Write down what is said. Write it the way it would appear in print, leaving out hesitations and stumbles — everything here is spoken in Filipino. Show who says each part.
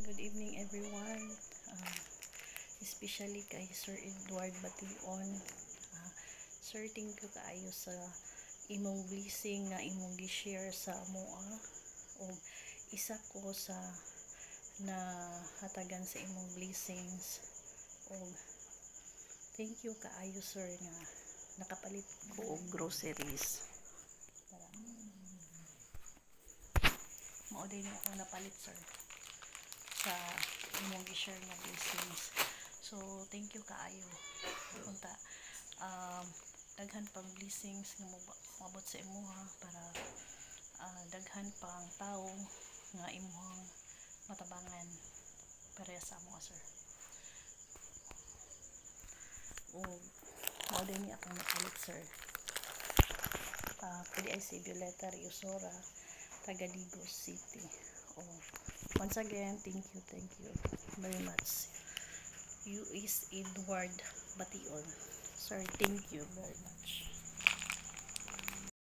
Speaker 1: Good evening everyone. Uh, Especially kay Sir Edward Bation. Sir, thank you kaayo sa imong blessing nga imong gi-share sa amoa o isa ko sa na hatagan sa imong blessings o thank you kaayo sir nga nakapalit ko og groceries. Tara. Mao din ako napalit sir sa imong gi-share nga blessings. So thank you kaayo. Unta daghan pang blessings nga moabot sa imuha para daghan pang tao nga imuhang matabangan para sa amo sir. O mao din ni akong napalit sir. Pwede ay si Violeta Riosora, taga Digos City. Once again, thank you very much. You is Edward Bation. Sir, thank you very much.